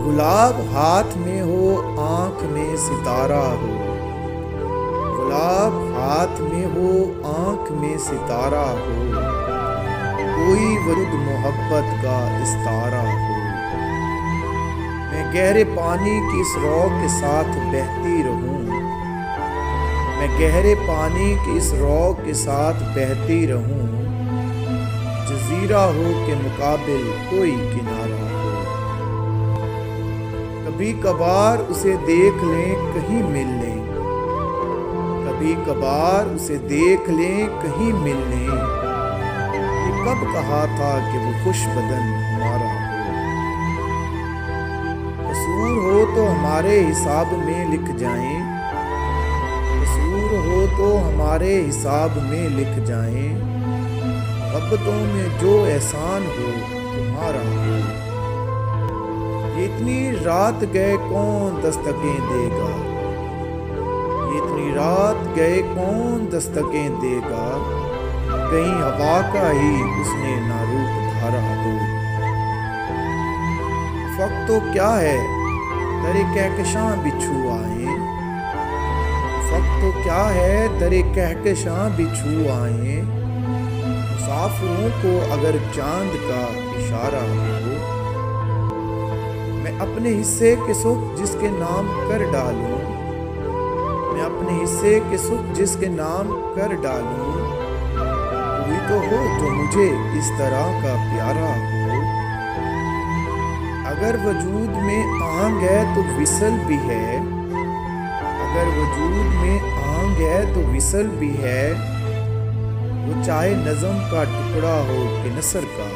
गुलाब हाथ में हो आँख में सितारा हो, गुलाब हाथ में हो आँख में सितारा हो, कोई वरुद मोहब्बत का इस्तारा हो। मैं गहरे पानी की इस रौ के साथ बहती रहूं, मैं गहरे पानी की इस रौ के साथ बहती रहूं, जजीरा हो के मुकाबिल कोई किनारा हो। कभी कभार उसे देख लें कहीं मिल लें, कभी कभार उसे देख लें कहीं मिल लें, ये कब कहा था कि वो खुश बदन हमारा हो। कसूर हो तो हमारे हिसाब में लिख जाएं, कसूर हो तो हमारे हिसाब में लिख जाएं, मोहब्बतों में जो एहसान हो तुम्हारा हो। ये इतनी रात गए कौन दस्तकें देगा, ये इतनी रात गए कौन दस्तकें देगा, कहीं हवा का ही उसने ना रूप धारा हो। वक्त तो क्या है दरे कहकशां बिच्छू आए, वक्त तो क्या है दरे कहकशां बिच्छू आए, मुसाफिरों को अगर चांद का इशारा हो। मैं अपने हिस्से के सुख जिसके नाम कर डालूं, मैं अपने हिस्से के सुख जिसके नाम कर डालूं, कोई तो हो जो मुझे इस तरह का प्यारा हो। अगर वजूद में आंग है तो विसल भी है, अगर वजूद में आंग है तो विसल भी है, वो चाहे नज़म का टुकड़ा हो कि नसर का।